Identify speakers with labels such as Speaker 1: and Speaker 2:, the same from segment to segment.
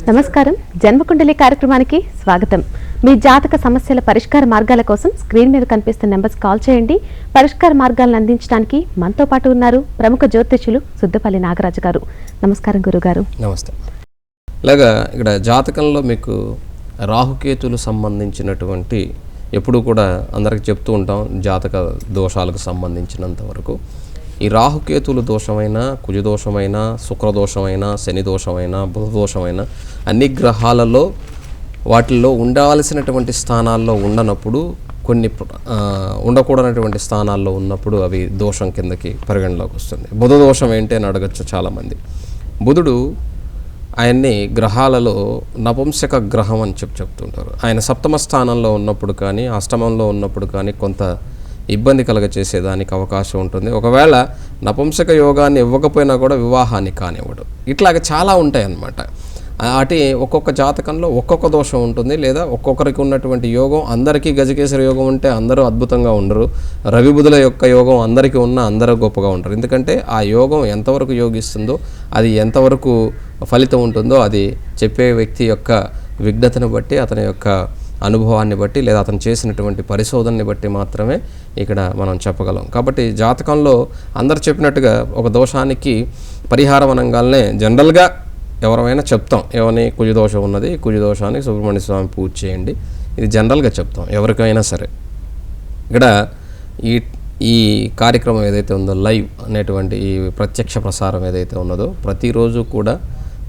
Speaker 1: నమస్కారం. జన్మకుండలి కార్యక్రమానికి స్వాగతం. మీ జాతక సమస్యల పరిష్కార మార్గాల కోసం స్క్రీన్ మీద కనిపిస్తున్న నెంబర్స్ కాల్ చేయండి. పరిష్కార మార్గాలను అందించడానికి మనతో పాటు ఉన్నారు ప్రముఖ జ్యోతిష్యులు సుద్దపల్లి నాగరాజు గారు. నమస్కారం గురుగారు.
Speaker 2: నమస్తే. ఇలాగా ఇక్కడ జాతకంలో మీకు రాహుకేతులు సంబంధించినటువంటి ఎప్పుడు కూడా అందరికి చెప్తూ ఉంటాం జాతక దోషాలకు సంబంధించినంత వరకు. ఈ రాహుకేతులు దోషమైన, కుజదోషమైన, శుక్రదోషమైన, శని దోషమైన, బుధ దోషమైన అన్ని గ్రహాలలో వాటిల్లో ఉండాల్సినటువంటి స్థానాల్లో ఉండనప్పుడు, కొన్ని ఉండకూడనటువంటి స్థానాల్లో ఉన్నప్పుడు అవి దోషం కిందకి పరిగణలోకి వస్తుంది. బుధ దోషం ఏంటి అని అడగచ్చు చాలామంది. బుధుడు ఆయన్ని గ్రహాలలో నపుంసక గ్రహం అని చెప్తుంటారు. ఆయన సప్తమ స్థానంలో ఉన్నప్పుడు కానీ, అష్టమంలో ఉన్నప్పుడు కానీ కొంత ఇబ్బంది కలగచేసేదానికి అవకాశం ఉంటుంది. ఒకవేళ నపుంసక యోగాన్ని ఇవ్వకపోయినా కూడా వివాహాన్ని కానివ్వడు. ఇట్లాగ చాలా ఉంటాయి అన్నమాట. అటు ఒక్కొక్క జాతకంలో ఒక్కొక్క దోషం ఉంటుంది, లేదా ఒక్కొక్కరికి ఉన్నటువంటి యోగం అందరికీ గజకేసరి యోగం ఉంటే అందరూ అద్భుతంగా ఉండరు. రవి బుధుల యొక్క యోగం అందరికీ ఉన్న అందరూ గొప్పగా ఉంటారు. ఎందుకంటే ఆ యోగం ఎంతవరకు యోగిస్తుందో, అది ఎంతవరకు ఫలితం ఉంటుందో అది చెప్పే వ్యక్తి యొక్క విఘ్నతను బట్టి, అతని యొక్క అనుభవాన్ని బట్టి, లేదా అతను చేసినటువంటి పరిశోధనని బట్టి మాత్రమే ఇక్కడ మనం చెప్పగలం. కాబట్టి జాతకంలో అందరు చెప్పినట్టుగా ఒక దోషానికి పరిహారం అనగానే జనరల్గా ఎవరైనా చెప్తాం, ఏమని కుజదోషం ఉన్నది, కుజదోషానికి సుబ్రహ్మణ్య స్వామి పూజ చేయండి, ఇది జనరల్గా చెప్తాం ఎవరికైనా సరే. ఇక్కడ ఈ కార్యక్రమం ఏదైతే ఉందో, లైవ్ అనేటువంటి ఈ ప్రత్యక్ష ప్రసారం ఏదైతే ఉన్నదో ప్రతిరోజు కూడా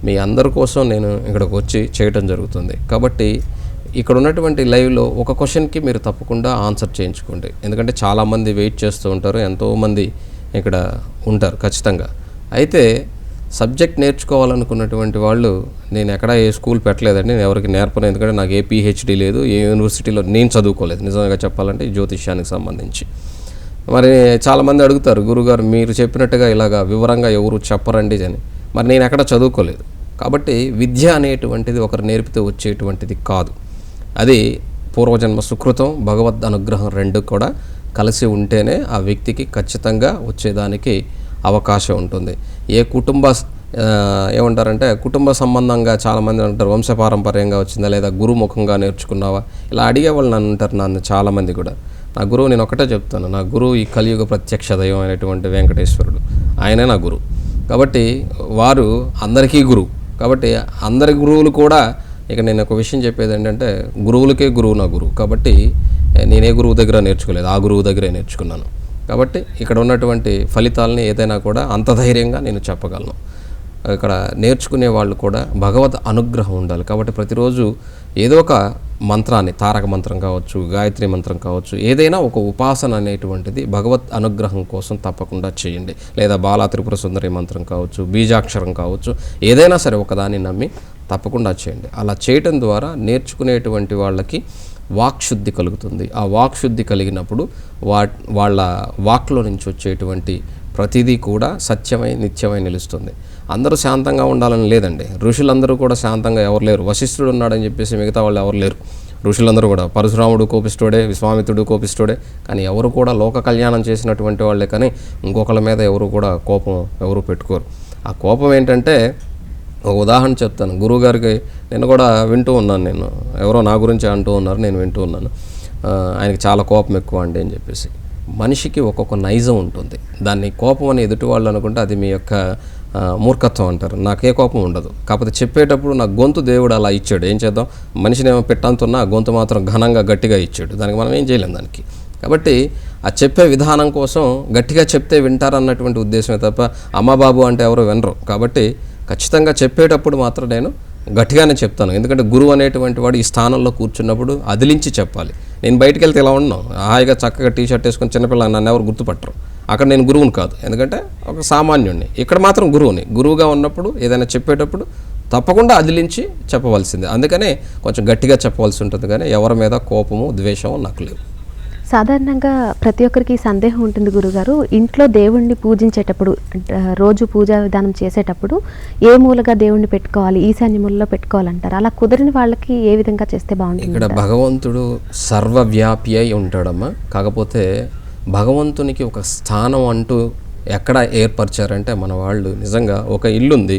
Speaker 2: మీ అందరి కోసం నేను ఇక్కడికి వచ్చి చేయటం జరుగుతుంది. కాబట్టి ఇక్కడ ఉన్నటువంటి లైవ్లో ఒక క్వశ్చన్కి మీరు తప్పకుండా ఆన్సర్ చేయించుకోండి. ఎందుకంటే చాలామంది వెయిట్ చేస్తూ ఉంటారు, ఎంతోమంది ఇక్కడ ఉంటారు ఖచ్చితంగా. అయితే సబ్జెక్ట్ నేర్చుకోవాలనుకున్నటువంటి వాళ్ళు, నేను ఎక్కడ ఏ స్కూల్ పెట్టలేదండి, నేను ఎవరికి నేర్పను, ఎందుకంటే నాకు ఏ పిహెచ్డి లేదు, ఏ యూనివర్సిటీలో నేను చదువుకోలేదు నిజంగా చెప్పాలంటే జ్యోతిష్యానికి సంబంధించి. మరి చాలామంది అడుగుతారు, గురుగారు మీరు చెప్పినట్టుగా ఇలాగా వివరంగా ఎవరు చెప్పరండి అని. మరి నేను ఎక్కడ చదువుకోలేదు. కాబట్టి విద్య అనేటువంటిది ఒకరు నేర్పితే వచ్చేటువంటిది కాదు. అది పూర్వజన్మ సుకృతం, భగవద్ అనుగ్రహం రెండు కూడా కలిసి ఉంటేనే ఆ వ్యక్తికి ఖచ్చితంగా వచ్చేదానికి అవకాశం ఉంటుంది. ఏ ఏమంటారంటే కుటుంబ సంబంధంగా చాలామంది అంటారు, వంశపారంపర్యంగా వచ్చిందా లేదా గురుముఖంగా నేర్చుకున్నావా, ఇలా అడిగేవాళ్ళు నన్ను అంటారు. నన్ను చాలామంది కూడా నా గురువు, నేను ఒకటే చెప్తాను, నా గురువు ఈ కలియుగ ప్రత్యక్ష దైవం అయినటువంటి వెంకటేశ్వరుడు, ఆయనే నా గురువు. కాబట్టి వారు అందరికీ గురువు. కాబట్టి అందరి గురువులు కూడా, ఇక నేను ఒక విషయం చెప్పేది ఏంటంటే, గురువులకే గురువు నా గురువు. కాబట్టి నేనే గురువు దగ్గర నేర్చుకోలేదు, ఆ గురువు దగ్గరే నేర్చుకున్నాను. కాబట్టి ఇక్కడ ఉన్నటువంటి ఫలితాలని ఏదైనా కూడా అంత ధైర్యంగా నేను చెప్పగలను. ఇక్కడ నేర్చుకునే వాళ్ళు కూడా భగవద్ అనుగ్రహం ఉండాలి. కాబట్టి ప్రతిరోజు ఏదో ఒక మంత్రాన్ని, తారక మంత్రం కావచ్చు, గాయత్రి మంత్రం కావచ్చు, ఏదైనా ఒక ఉపాసన అనేటువంటిది భగవత్ అనుగ్రహం కోసం తప్పకుండా చేయండి. లేదా బాలా త్రిపుర సుందరి మంత్రం కావచ్చు, బీజాక్షరం కావచ్చు, ఏదైనా సరే ఒకదాన్ని నమ్మి తప్పకుండా చేయండి. అలా చేయటం ద్వారా నేర్చుకునేటువంటి వాళ్ళకి వాక్శుద్ధి కలుగుతుంది. ఆ వాక్శుద్ధి కలిగినప్పుడు వాళ్ళ వాక్లో నుంచి వచ్చేటువంటి ప్రతిదీ కూడా సత్యమై నిత్యమై నిలుస్తుంది. అందరూ శాంతంగా ఉండాలని లేదండి. ఋషులందరూ కూడా శాంతంగా ఎవరు లేరు. వశిష్ఠుడు ఉన్నాడని చెప్పేసి మిగతా వాళ్ళు ఎవరు లేరు. ఋషులందరూ కూడా, పరశురాముడు కోపిస్తుడే, విశ్వామిత్రుడు కోపిస్తుడే, కానీ ఎవరు కూడా లోక కళ్యాణం చేసినటువంటి వాళ్ళే, కానీ ఇంకొకళ్ళ మీద ఎవరు కూడా కోపం ఎవరు పెట్టుకోరు. ఆ కోపం ఏంటంటే, ఒక ఉదాహరణ చెప్తాను. గురువుగారికి నేను కూడా వింటూ ఉన్నాను, నేను ఎవరో నా గురించి అంటూ ఉన్నారు, నేను వింటూ ఉన్నాను. ఆయనకి చాలా కోపం ఎక్కువ అండి అని చెప్పేసి. మనిషికి ఒక్కొక్క నైజం ఉంటుంది. దాన్ని కోపం అని ఎదుటి వాళ్ళు అనుకుంటే అది మీ యొక్క మూర్ఖత్వం అంటారు. నాకే కోపం ఉండదు, కాకపోతే చెప్పేటప్పుడు నా గొంతు దేవుడు అలా ఇచ్చాడు, ఏం చేద్దాం, మనిషిని ఏమో పెట్టంతున్నా గొంతు మాత్రం ఘనంగా గట్టిగా ఇచ్చాడు, దానికి మనం ఏం చేయలేం దానికి. కాబట్టి ఆ చెప్పే విధానం కోసం గట్టిగా చెప్తే వింటారన్నటువంటి ఉద్దేశమే తప్ప అమ్మ బాబు అంటే ఎవరు వినరు. కాబట్టి ఖచ్చితంగా చెప్పేటప్పుడు మాత్రం నేను గట్టిగానే చెప్తాను. ఎందుకంటే గురువు అనేటువంటి వాడు ఈ స్థానంలో కూర్చున్నప్పుడు అదిలించి చెప్పాలి. నేను బయటికి వెళ్తే ఇలా ఉన్నాను, హాయిగా చక్కగా టీషర్ట్ వేసుకొని చిన్నపిల్లలు నన్ను ఎవరు గుర్తుపట్టరు. అక్కడ నేను గురువుని కాదు, ఎందుకంటే ఒక సామాన్యుడిని. ఇక్కడ మాత్రం గురువుని. గురువుగా ఉన్నప్పుడు ఏదైనా చెప్పేటప్పుడు తప్పకుండా అదిలించి చెప్పవలసిందే. అందుకనే కొంచెం గట్టిగా చెప్పవలసి ఉంటుంది, కానీ ఎవరి మీద కోపము ద్వేషము నాకు లేవు.
Speaker 1: సాధారణంగా ప్రతి ఒక్కరికి సందేహం ఉంటుంది గురుగారు, ఇంట్లో దేవుణ్ణి పూజించేటప్పుడు, రోజు పూజా విధానం చేసేటప్పుడు ఏ మూలగా దేవుణ్ణి పెట్టుకోవాలి, ఈశాన్య మూలలో పెట్టుకోవాలంటారు. అలా కుదిరిన వాళ్ళకి ఏ విధంగా చేస్తే బాగుంటుంది?
Speaker 2: ఇక్కడ భగవంతుడు సర్వవ్యాపి అయి ఉంటాడమ్మా. కాకపోతే భగవంతునికి ఒక స్థానం అంటూ ఎక్కడ ఏర్పరిచారంటే, మన వాళ్ళు నిజంగా ఒక ఇల్లుంది,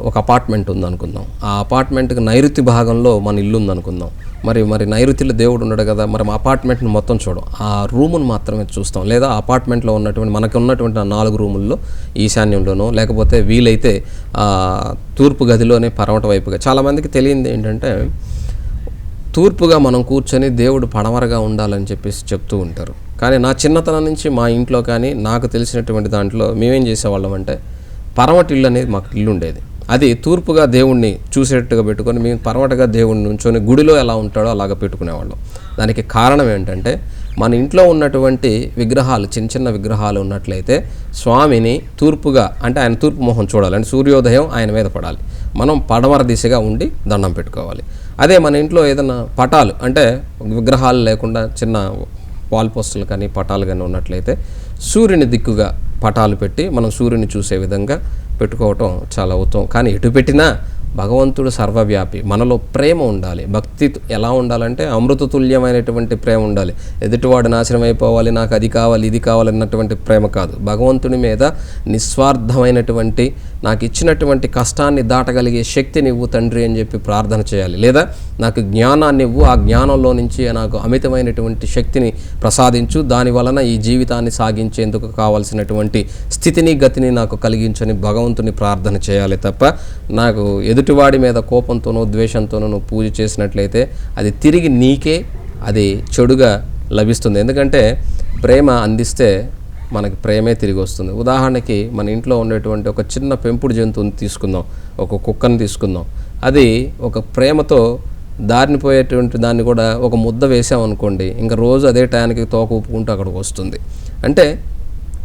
Speaker 2: ఒక అపార్ట్మెంట్ ఉందనుకుందాం. ఆ అపార్ట్మెంట్కి నైరుతి భాగంలో మన ఇల్లు ఉందనుకుందాం. మరి నైరుతిలో దేవుడు ఉన్నాడు కదా, మరి మా అపార్ట్మెంట్ని మొత్తం చూడం, ఆ రూమును మాత్రమే చూస్తాం. లేదా అపార్ట్మెంట్లో ఉన్నటువంటి మనకు ఉన్నటువంటి 4 రూముల్లో ఈశాన్యంలోనో, లేకపోతే వీలైతే తూర్పు గదిలోనే పడమట వైపుగా. చాలామందికి తెలియంది ఏంటంటే తూర్పుగా మనం కూర్చొని దేవుడు పడమరగా ఉండాలని చెప్పేసి చెప్తూ ఉంటారు. కానీ నా చిన్నతనం నుంచి మా ఇంట్లో కానీ నాకు తెలిసినటువంటి దాంట్లో మేమేం చేసేవాళ్ళం అంటే పడమటి ఇల్లు అనేది మాకు ఇల్లు ఉండేది. అది తూర్పుగా దేవుణ్ణి చూసేట్టుగా పెట్టుకొని మేము పడమటగా దేవుణ్ణి ఉంచుకొని గుడిలో ఎలా ఉంటాడో అలాగ పెట్టుకునేవాళ్ళం. దానికి కారణం ఏంటంటే మన ఇంట్లో ఉన్నటువంటి విగ్రహాలు, చిన్న చిన్న విగ్రహాలు ఉన్నట్లయితే స్వామిని తూర్పుగా, అంటే ఆయన తూర్పు మొహం చూడాలి, అంటే సూర్యోదయం ఆయన మీద పడాలి, మనం పడమర దిశగా ఉండి దండం పెట్టుకోవాలి. అదే మన ఇంట్లో ఏదైనా పటాలు, అంటే విగ్రహాలు లేకుండా చిన్న వాల్ పోస్టులు కానీ పటాలు కానీ ఉన్నట్లయితే సూర్యుని దిక్కుగా పటాలు పెట్టి మనం సూర్యుని చూసే విధంగా పెట్టుకోవటం చాలా ఉత్తమం. కానీ ఎటు పెట్టినా భగవంతుడు సర్వవ్యాపి, మనలో ప్రేమ ఉండాలి. భక్తి ఎలా ఉండాలంటే అమృతతుల్యమైనటువంటి ప్రేమ ఉండాలి. ఎదుటివాడు నాశనం అయిపోవాలి, నాకు అది కావాలి ఇది కావాలి అన్నటువంటి ప్రేమ కాదు. భగవంతుని మీద నిస్వార్థమైనటువంటి, నాకు ఇచ్చినటువంటి కష్టాన్ని దాటగలిగే శక్తిని ఇవ్వు తండ్రి అని చెప్పి ప్రార్థన చేయాలి. లేదా నాకు జ్ఞానాన్ని ఇవ్వు, ఆ జ్ఞానంలో నుంచి నాకు అమితమైనటువంటి శక్తిని ప్రసాదించు, దాని వలన ఈ జీవితాన్ని సాగించేందుకు కావాల్సినటువంటి స్థితిని గతిని నాకు కలిగించని భగవంతుని ప్రార్థన చేయాలి తప్ప నాకు ఎదుటివాడి మీద కోపంతోనో ద్వేషంతోనో నువ్వు పూజ చేసినట్లయితే అది తిరిగి నీకే అది చెడుగా లభిస్తుంది. ఎందుకంటే ప్రేమ అందిస్తే మనకి ప్రేమే తిరిగి వస్తుంది. ఉదాహరణకి మన ఇంట్లో ఉండేటువంటి ఒక చిన్న పెంపుడు జంతువుని తీసుకుందాం, ఒక కుక్కని తీసుకుందాం. అది ఒక ప్రేమతో దారిని పోయేటువంటి దాన్ని కూడా ఒక ముద్ద వేసామనుకోండి, ఇంకా రోజు అదే టయానికి తోక ఊపుకుంటూ అక్కడికి వస్తుంది. అంటే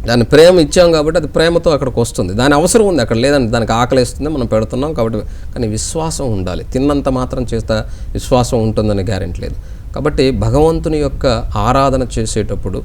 Speaker 2: దాని ప్రేమ ఇచ్చాం కాబట్టి అది ప్రేమతో అక్కడికి వస్తుంది. దాని అవసరం ఉంది, అక్కడ లేదండి, దానికి ఆకలిస్తుంది, మనం పెడుతున్నాం కాబట్టి. కానీ విశ్వాసం ఉండాలి. తిన్నంత మాత్రం చేస్తా విశ్వాసం ఉంటుందని గ్యారెంటీ లేదు. కాబట్టి భగవంతుని యొక్క ఆరాధన చేసేటప్పుడు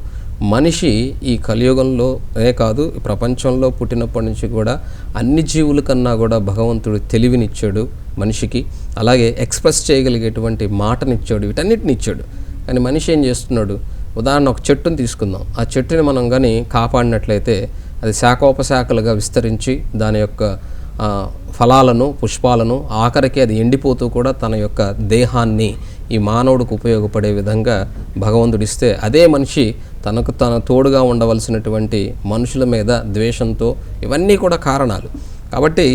Speaker 2: మనిషి ఈ కలియుగంలోనే కాదు, ఈ ప్రపంచంలో పుట్టినప్పటి నుంచి కూడా అన్ని జీవుల కన్నా కూడా భగవంతుడు తెలివినిచ్చాడు మనిషికి. అలాగే ఎక్స్ప్రెస్ చేయగలిగేటువంటి మాటనిచ్చాడు, వీటన్నిటిని ఇచ్చాడు. కానీ మనిషి ఏం చేస్తున్నాడు? ఉదాహరణ ఒక చెట్టుని తీసుకుందాం. ఆ చెట్టుని మనం కానీ కాపాడినట్లయితే అది శాఖోపశాఖలుగా విస్తరించి దాని యొక్క ఫలాలను, పుష్పాలను, ఆఖరికి అది ఎండిపోతూ కూడా తన యొక్క దేహాన్ని ఈ మానవుడికి ఉపయోగపడే విధంగా భగవంతుడిస్తే, అదే మనిషి తనకు తన తోడుగా ఉండవలసినటువంటి మనుషుల మీద ద్వేషంతో, ఇవన్నీ కూడా కారణాలు. కాబట్టి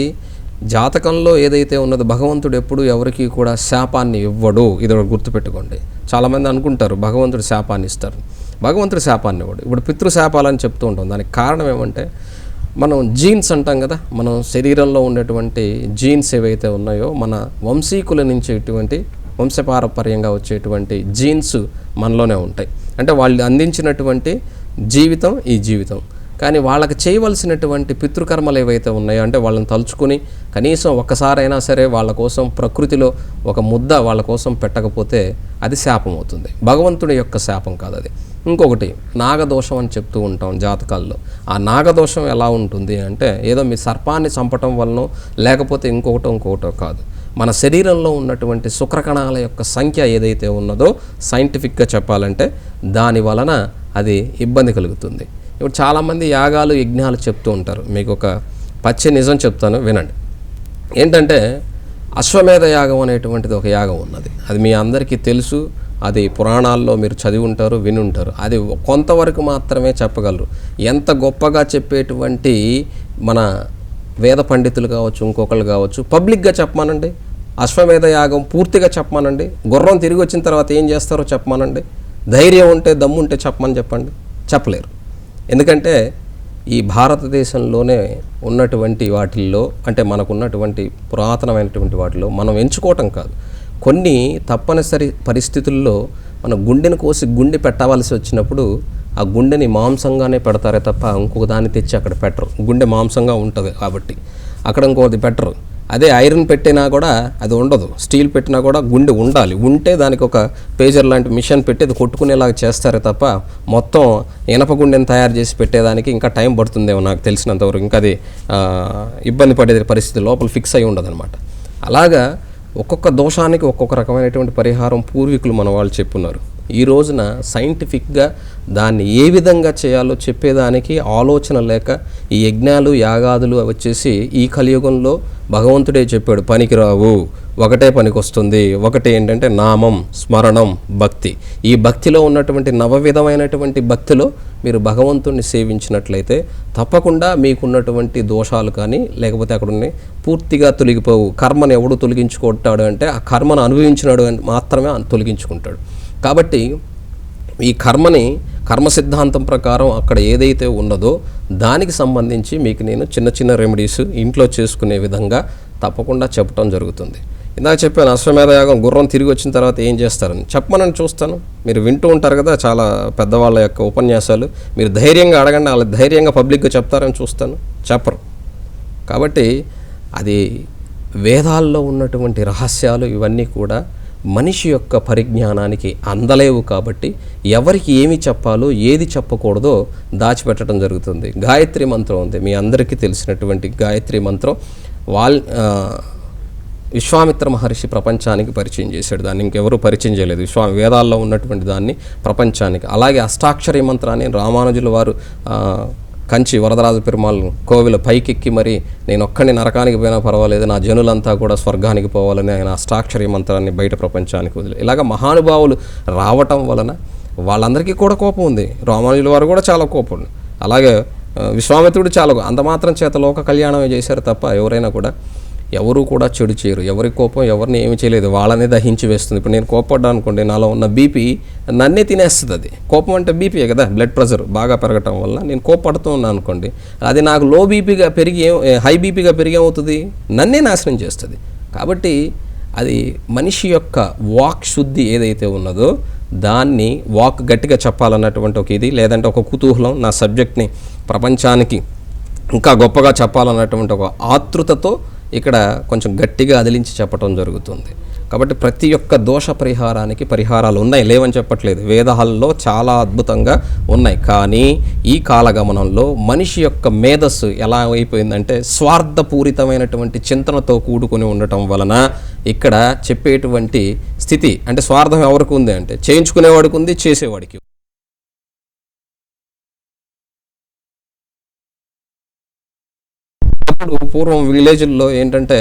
Speaker 2: జాతకంలో ఏదైతే ఉన్నదో భగవంతుడు ఎప్పుడు ఎవరికి కూడా శాపాన్ని ఇవ్వడు. ఇది గుర్తుపెట్టుకోండి. చాలామంది అనుకుంటారు భగవంతుడు శాపాన్ని ఇస్తారు. భగవంతుడు శాపాన్ని ఇవ్వడు. ఇప్పుడు పితృశాపాలని చెప్తూ ఉంటాం. దానికి కారణం ఏమంటే మనం జీన్స్ అంటాం కదా, మనం శరీరంలో ఉండేటువంటి జీన్స్ ఏవైతే ఉన్నాయో మన వంశీకుల నుంచి ఇటువంటి వంశపారపర్యంగా వచ్చేటువంటి జీన్స్ మనలోనే ఉంటాయి. అంటే వాళ్ళు అందించినటువంటి జీవితం ఈ జీవితం. కానీ వాళ్ళకి చేయవలసినటువంటి పితృకర్మలు ఏవైతే ఉన్నాయో, అంటే వాళ్ళని తలుచుకుని కనీసం ఒక్కసారైనా సరే వాళ్ళ కోసం ప్రకృతిలో ఒక ముద్ద వాళ్ళ కోసం పెట్టకపోతే అది శాపం అవుతుంది. భగవంతుడి యొక్క శాపం కాదు అది. ఇంకొకటి నాగదోషం అని చెప్తూ ఉంటాం జాతకాల్లో. ఆ నాగదోషం ఎలా ఉంటుంది అంటే ఏదో మీ సర్పాన్ని చంపటం వలనో లేకపోతే ఇంకొకటో కాదు. మన శరీరంలో ఉన్నటువంటి శుక్రకణాల యొక్క సంఖ్య ఏదైతే ఉన్నదో సైంటిఫిక్గా చెప్పాలంటే దాని వలన అది ఇబ్బంది కలుగుతుంది. ఇప్పుడు చాలామంది యాగాలు యజ్ఞాలు చెప్తూ ఉంటారు. మీకు ఒక పచ్చి నిజం చెప్తాను, వినండి. ఏంటంటే అశ్వమేధ యాగం అనేటువంటిది ఒక యాగం ఉన్నది. అది మీ అందరికీ తెలుసు. అది పురాణాల్లో మీరు చదివి ఉంటారు, విని ఉంటారు. అది కొంతవరకు మాత్రమే చెప్పగలరు. ఎంత గొప్పగా చెప్పేటువంటి మన వేద పండితులు కావచ్చు, ఇంకొకళ్ళు కావచ్చు, పబ్లిక్గా చెప్పమానండి. అశ్వమేధ యాగం పూర్తిగా చెప్పమానండి. గుర్రం తిరిగి వచ్చిన తర్వాత ఏం చేస్తారో చెప్పమానండి. ధైర్యం ఉంటే దమ్ము ఉంటే చెప్పమని చెప్పండి. చెప్పలేరు. ఎందుకంటే ఈ భారతదేశంలోనే ఉన్నటువంటి వాటిల్లో, అంటే మనకున్నటువంటి పురాతనమైనటువంటి వాటిలో మనం ఎంచుకోవటం కాదు, కొన్ని తప్పనిసరి పరిస్థితుల్లో మన గుండెను కోసి గుండె పెట్టవలసి వచ్చినప్పుడు ఆ గుండెని మాంసంగానే పెడతారే తప్ప ఇంకొక దాన్ని తెచ్చి అక్కడ పెట్టరు. గుండె మాంసంగా ఉంటుంది కాబట్టి అక్కడ ఇంకోటి పెట్టరు. అదే ఐరన్ పెట్టినా కూడా అది ఉండదు, స్టీల్ పెట్టినా కూడా గుండె ఉండాలి. ఉంటే దానికి ఒక పేజర్ లాంటి మిషన్ పెట్టి అది కొట్టుకునేలాగా చేస్తారే తప్ప మొత్తం ఇనప గుండెని తయారు చేసి పెట్టేదానికి ఇంకా టైం పడుతుందేమో నాకు తెలిసినంతవరకు. ఇంకా అది ఇబ్బంది పడే పరిస్థితి లోపల ఫిక్స్ అయి ఉండదు అనమాట. అలాగా ఒక్కొక్క దోషానికి ఒక్కొక్క రకమైనటువంటి పరిహారం పూర్వీకులు మన వాళ్ళు చెప్పున్నారు. ఈ రోజున సైంటిఫిక్గా దాన్ని ఏ విధంగా చేయాలో చెప్పేదానికి ఆలోచన లేక ఈ యజ్ఞాలు యాగాదులు వచ్చేసి ఈ కలియుగంలో భగవంతుడే చెప్పాడు పనికిరావు, ఒకటే పనికొస్తుంది. ఒకటి ఏంటంటే నామం, స్మరణం, భక్తి. ఈ భక్తిలో ఉన్నటువంటి నవవిధమైనటువంటి భక్తిలో మీరు భగవంతుణ్ణి సేవించినట్లయితే తప్పకుండా మీకున్నటువంటి దోషాలు కానీ లేకపోతే అక్కడ పూర్తిగా తొలగిపోవు. కర్మను ఎవడు తొలగించుకుంటాడు అంటే ఆ కర్మను అనుభవించినాడు అని మాత్రమే తొలగించుకుంటాడు. కాబట్టి ఈ కర్మ సిద్ధాంతం ప్రకారం అక్కడ ఏదైతే ఉన్నదో దానికి సంబంధించి మీకు నేను చిన్న చిన్న రెమెడీస్ ఇంట్లో చేసుకునే విధంగా తప్పకుండా చెప్పడం జరుగుతుంది. ఇందాక చెప్పాను అశ్వమేధ యాగం గుర్రం తిరిగి వచ్చిన తర్వాత ఏం చేస్తారని చెప్పమని చూస్తాను. మీరు వింటూ ఉంటారు కదా చాలా పెద్దవాళ్ళ యొక్క ఉపన్యాసాలు, మీరు ధైర్యంగా అడగండి, వాళ్ళ ధైర్యంగా పబ్లిక్గా చెప్తారని చూస్తాను, చెప్పరు. కాబట్టి అది వేదాల్లో ఉన్నటువంటి రహస్యాలు ఇవన్నీ కూడా మనిషి యొక్క పరిజ్ఞానానికి అందలేవు. కాబట్టి ఎవరికి ఏమి చెప్పాలో ఏది చెప్పకూడదో దాచిపెట్టడం జరుగుతుంది. గాయత్రి మంత్రం ఉంది, మీ అందరికీ తెలిసినటువంటి గాయత్రి మంత్రం విశ్వామిత్ర మహర్షి ప్రపంచానికి పరిచయం చేశాడు. దాన్ని ఇంకెవరూ పరిచయం చేయలేదు. వేదాల్లో ఉన్నటువంటి దాన్ని ప్రపంచానికి. అలాగే అష్టాక్షరి మంత్రాన్ని రామానుజుల వారు కంచి వరదరాజ పెరుమాళ్ కోవిల పైకెక్కి మరి నేను ఒక్కడిని నరకానికి పోయినా పర్వాలేదు, నా జనులంతా కూడా స్వర్గానికి పోవాలని ఆయన అష్టాక్షరి మంత్రాన్ని బయట ప్రపంచానికి వదిలి ఇలాగ మహానుభావులు రావటం వలన వాళ్ళందరికీ కూడా కోపం ఉంది. రామానుజుల వారు కూడా చాలా కోపం. అలాగే విశ్వామిత్రుడు చాలా అంత మాత్రం చేత లోక కళ్యాణమే చేశారు తప్ప ఎవరైనా కూడా ఎవరు కూడా చెడు చేయరు. ఎవరి కోపం ఎవరిని ఏమి చేయలేదు, వాళ్ళనే దహించి వేస్తుంది. ఇప్పుడు నేను కోపడ్డా అనుకోండి, నాలో ఉన్న బీపీ నన్నే తినేస్తుంది. అది కోపం అంటే బీపీయే కదా, బ్లడ్ ప్రెషర్ బాగా పెరగటం వల్ల నేను కోపడుతూ ఉన్నాను అనుకోండి, అది నాకు లో బీపీగా పెరిగి హై బీపీగా పెరిగి ఏమవుతుంది, నన్నే నాశనం చేస్తుంది. కాబట్టి అది మనిషి యొక్క వాక్ శుద్ధి ఏదైతే ఉన్నదో దాన్ని వాక్ గట్టిగా చెప్పాలన్నటువంటి ఒక ఇది, లేదంటే ఒక కుతూహలం, నా సబ్జెక్ట్ని ప్రపంచానికి ఇంకా గొప్పగా చెప్పాలన్నటువంటి ఒక ఆతృతతో ఇక్కడ కొంచెం గట్టిగా అదిలించి చెప్పడం జరుగుతుంది. కాబట్టి ప్రతి ఒక్క దోష పరిహారానికి పరిహారాలు ఉన్నాయి, లేవని చెప్పట్లేదు. వేదాల్లో చాలా అద్భుతంగా ఉన్నాయి. కానీ ఈ కాలగమనంలో మనిషి యొక్క మేధస్సు ఎలా అయిపోయిందంటే స్వార్థపూరితమైనటువంటి చింతనతో కూడుకొని ఉండటం వలన ఇక్కడ చెప్పేటువంటి స్థితి అంటే స్వార్థం ఎవరికి ఉంది అంటే చేయించుకునేవాడికి ఉంది, చేసేవాడికి. అప్పుడు పూర్వం విలేజ్ల్లో ఏంటంటే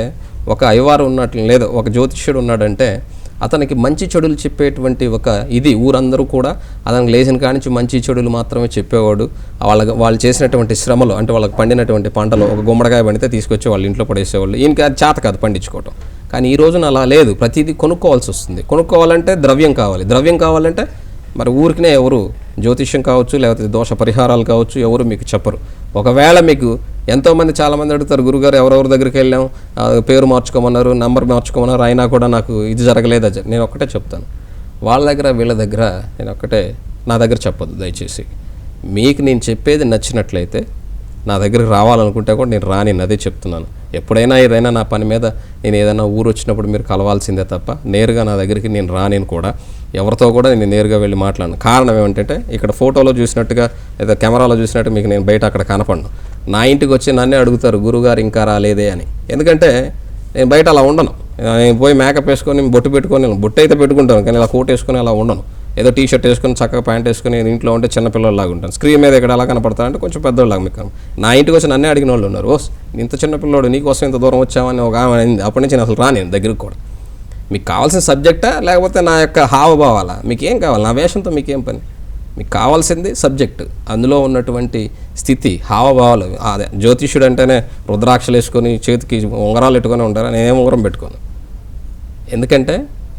Speaker 2: ఒక అయ్యవారు ఉన్నట్లు లేదా ఒక జ్యోతిష్యుడు ఉన్నాడంటే అతనికి మంచి చెడులు చెప్పేటువంటి ఒక ఇది ఊరందరూ కూడా అతనికి లేచిన కానించి మంచి చెడులు మాత్రమే చెప్పేవాడు. వాళ్ళు చేసినటువంటి శ్రమలు అంటే వాళ్ళకి పండినటువంటి పంటలు ఒక గుమ్మడికాయ పండితే తీసుకొచ్చి వాళ్ళ ఇంట్లో పడేసేవాళ్ళు. ఈయనకి అది చేత కాదు పండించుకోవటం. కానీ ఈ రోజున అలా లేదు, ప్రతిదీ కొనుక్కోవాల్సి వస్తుంది. కొనుక్కోవాలంటే ద్రవ్యం కావాలి, ద్రవ్యం కావాలంటే మరి ఊరికినే ఎవరు జ్యోతిష్యం కావచ్చు లేకపోతే దోష పరిహారాలు కావచ్చు ఎవరు మీకు చెప్పరు. ఒకవేళ మీకు ఎంతోమంది చాలామంది అడుగుతారు, గురుగారు ఎవరెవరి దగ్గరికి వెళ్ళాం, పేరు మార్చుకోమన్నారు, నంబర్ మార్చుకోమన్నారు, అయినా కూడా నాకు ఇది జరగలేదు. నేను ఒక్కటే చెప్తాను, వాళ్ళ దగ్గర వీళ్ళ దగ్గర నేను ఒక్కటే, నా దగ్గర చెప్పొద్దు దయచేసి. మీకు నేను చెప్పేది నచ్చినట్లయితే నా దగ్గరికి రావాలనుకుంటే కూడా నేను రాని, అదే చెప్తున్నాను. ఎప్పుడైనా ఏదైనా నా పని మీద నేను ఏదైనా ఊరు వచ్చినప్పుడు మీరు కలవాల్సిందే తప్ప నేరుగా నా దగ్గరికి నేను రానేను కూడా, ఎవరితో కూడా నేను నేరుగా వెళ్ళి మాట్లాడను. కారణం ఏమంటే ఇక్కడ ఫోటోలో చూసినట్టుగా లేదా కెమెరాలో చూసినట్టు మీకు నేను బయట అక్కడ కనపడను. నా ఇంటికి వచ్చి నన్నే అడుగుతారు, గురుగారు ఇంకా రాలేదే అని. ఎందుకంటే నేను బయట అలా ఉండను. నేను పోయి మేకప్ వేసుకొని బొట్టు పెట్టుకొని, బొట్టు అయితే పెట్టుకుంటాను కానీ ఇలా కోట్ వేసుకొని అలా ఉండను. ఏదో టీ షర్ట్ వేసుకొని చక్కగా ప్యాంట్ వేసుకొని ఇంట్లో ఉంటే చిన్నపిల్లలాగా ఉంటాను. స్క్రీన్ మీద ఇక్కడ ఎలా కనపడతానంటే కొంచెం పెద్దోళ్ళలాగా మీకు. నా ఇంటికి వచ్చి నన్నే అడిగిన వాళ్ళు ఉన్నారు, ఇంత చిన్నపిల్లోడు నీకోసం ఇంత దూరం వచ్చామని ఒక ఆమె అయింది. అప్పటి నుంచి నేను అసలు రాను దగ్గరికి కూడా. మీకు కావాల్సిన సబ్జెక్టా లేకపోతే నా యొక్క హావభావాలా, మీకేం కావాలి, నా వేషంతో మీకేం పని? మీకు కావాల్సింది సబ్జెక్టు, అందులో ఉన్నటువంటి స్థితి, హావభావాలు. అదే జ్యోతిష్యుడు అంటేనే రుద్రాక్షలు వేసుకొని చేతికి ఉంగరాలు పెట్టుకొని ఉంటారా, నేనేం ఉంగరం పెట్టుకోను. ఎందుకంటే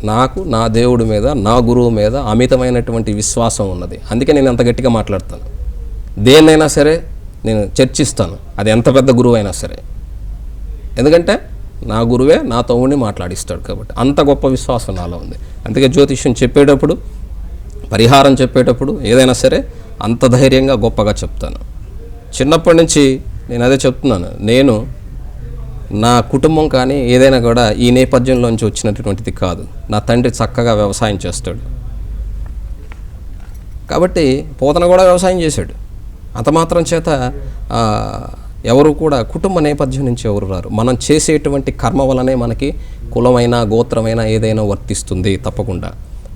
Speaker 2: నాకు నా దేవుడి మీద నా గురువు మీద అమితమైనటువంటి విశ్వాసం ఉన్నది. అందుకే నేను అంత గట్టిగా మాట్లాడతాను. దేన్నైనా సరే నేను చర్చిస్తాను, అది ఎంత పెద్ద గురువు అయినా సరే. ఎందుకంటే నా గురువే నాతో ఉండి మాట్లాడిస్తాడు కాబట్టి అంత గొప్ప విశ్వాసం నాలో ఉంది. అందుకే జ్యోతిష్యం చెప్పేటప్పుడు, పరిహారం చెప్పేటప్పుడు ఏదైనా సరే అంత ధైర్యంగా గొప్పగా చెప్తాను. చిన్నప్పటి నుంచి నేను అదే చెప్తున్నాను, నేను నా కుటుంబం కానీ ఏదైనా కూడా ఈ నేపథ్యంలోంచి వచ్చినటువంటిది కాదు. నా తండ్రి చక్కగా వ్యవసాయం చేస్తాడు కాబట్టి పోతన కూడా వ్యవసాయం చేశాడు. అంత మాత్రం చేత ఎవరు కూడా కుటుంబ నేపథ్యం నుంచి ఎవరు రారు. మనం చేసేటువంటి కర్మ వలనే మనకి కులమైన గోత్రమైన ఏదైనా వర్తిస్తుంది తప్పకుండా.